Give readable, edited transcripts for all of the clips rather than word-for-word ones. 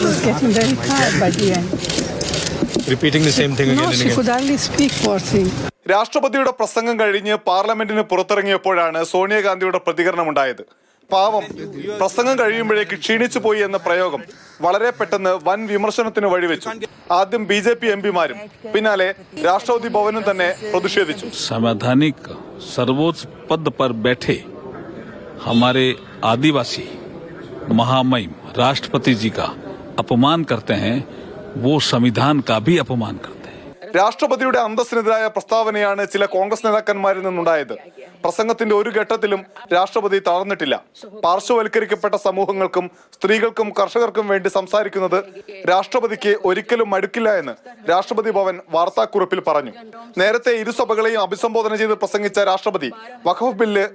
was getting very tired by the end. Repeating the same thing again No, and she again. could hardly speak, poor thing. രാഷ്ട്രപതിയുടെ പ്രസംഗം കഴിഞ്ഞ് പാർലമെന്റിന് പുറത്തിറങ്ങിയപ്പോഴാണ് സോണിയാഗാന്ധിയുടെ പ്രതികരണമുണ്ടായത്. പാവം, പ്രസംഗം കഴിയുമ്പോഴേക്ക് ക്ഷീണിച്ചു പോയി എന്ന പ്രയോഗം വളരെ പെട്ടെന്ന് വൻ വിമർശനത്തിന് വഴിവെച്ചു. ആദ്യം BJP എംപിമാരും പിന്നാലെ രാഷ്ട്രപതി ഭവനും തന്നെ പ്രതിഷേധിച്ചു. संवैधानिक सर्वोच्च पद पर बैठे हमारे आदिवासी महामहिम राष्ट्रपति जी का अपमान करते हैं, वो संविधान का भी अपमान करते हैं. രാഷ്ട്രപതിയുടെ അന്തസ്സിനെതിരായ പ്രസ്താവനയാണ് ചില കോൺഗ്രസ് നേതാക്കന്മാരിൽ നിന്നുണ്ടായത്. പ്രസംഗത്തിന്റെ ഒരു ഘട്ടത്തിലും രാഷ്ട്രപതി തളർന്നിട്ടില്ല. പാർശ്വവൽക്കരിക്കപ്പെട്ട സമൂഹങ്ങൾക്കും സ്ത്രീകൾക്കും കർഷകർക്കും വേണ്ടി സംസാരിക്കുന്നത് രാഷ്ട്രപതിക്ക് ഒരിക്കലും മടുക്കില്ല എന്ന് രാഷ്ട്രപതി ഭവൻ വാർത്താക്കുറിപ്പിൽ പറഞ്ഞു. നേരത്തെ ഇരുസഭകളെയും അഭിസംബോധന ചെയ്ത് പ്രസംഗിച്ച രാഷ്ട്രപതി വഖഫ് ബില്ല്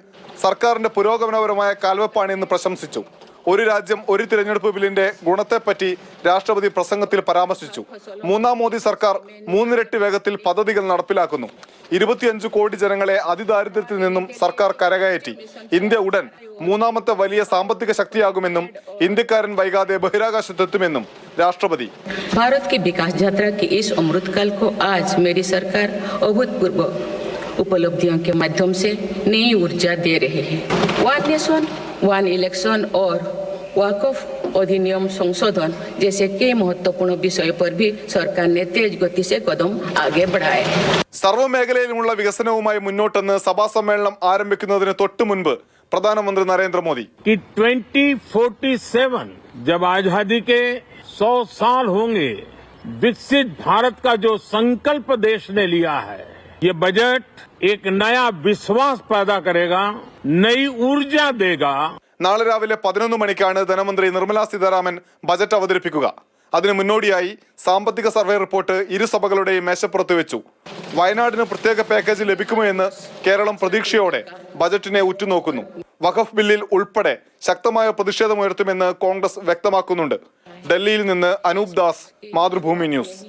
സർക്കാരിന്റെ പുരോഗമനപരമായ കാൽവെപ്പാണെന്ന് പ്രശംസിച്ചു. ഒരു രാജ്യം ഒരു തിരഞ്ഞെടുപ്പ് ബില്ലിന്റെ ഗുണത്തെപ്പറ്റി രാഷ്ട്രപതി പ്രസംഗത്തിൽ പരാമർശിച്ചു. മൂന്നാം മോദി സർക്കാർ മൂന്നിരട്ടി വേഗത്തിൽ പദ്ധതികൾ നടപ്പിലാക്കുന്നു. 25 കോടി ജനങ്ങളെ അതിദാരിദ്ര്യത്തിൽ നിന്നും സർക്കാർ കരകയറ്റി. ഇന്ത്യ ഉടൻ മൂന്നാമത്തെ വലിയ സാമ്പത്തിക ശക്തിയാകുമെന്നും ഇന്ത്യക്കാരൻ വൈകാതെ ബഹിരാകാശത്തെത്തുമെന്നും രാഷ്ട്രപതി. भारत की विकास यात्रा के इस अमृतकाल को आज मेरी सरकार अभूतपूर्व उपलब्धियों के माध्यम से नई ऊर्जा दे रही है. वन नेशन वन इलेक्शन और वक्फ अधिनियम संशोधन जैसे कई महत्वपूर्ण विषयों पर भी सरकार ने तेज गति से कदम आगे बढ़ाए. സർവ്വമേഖലയിലുമുള്ള വികസനവുമായി മുന്നോട്ടെന്ന് സഭാ സമ്മേളനം ആരംഭിക്കുന്നതിന് തൊട്ടു മുൻപ് പ്രധാനമന്ത്രി നരേന്ദ്രമോദി 2047 जब आजादी के 100 साल होंगे, विकसित भारत का जो संकल्प देश ने लिया है, ये बजट एक नया विश्वास पैदा करेगा, नई ऊर्जा देगा. നാളെ രാവിലെ 11 മണിക്കാണ് ധനമന്ത്രി നിർമ്മലാ സീതാരാമൻ ബജറ്റ് അവതരിപ്പിക്കുക. അതിനു മുന്നോടിയായി സാമ്പത്തിക സർവേ റിപ്പോർട്ട് ഇരുസഭകളുടെയും മേശപ്പുറത്ത് വെച്ചു. വയനാടിന് പ്രത്യേക പാക്കേജ് ലഭിക്കുമോ എന്ന് കേരളം പ്രതീക്ഷയോടെ ബജറ്റിനെ ഉറ്റുനോക്കുന്നു. വഖഫ് ബില്ലിൽ ഉൾപ്പെടെ ശക്തമായ പ്രതിഷേധമുയർത്തുമെന്ന് കോൺഗ്രസ് വ്യക്തമാക്കുന്നുണ്ട്. ഡൽഹിയിൽ നിന്ന് അനൂപ് ദാസ്, മാതൃഭൂമി ന്യൂസ്.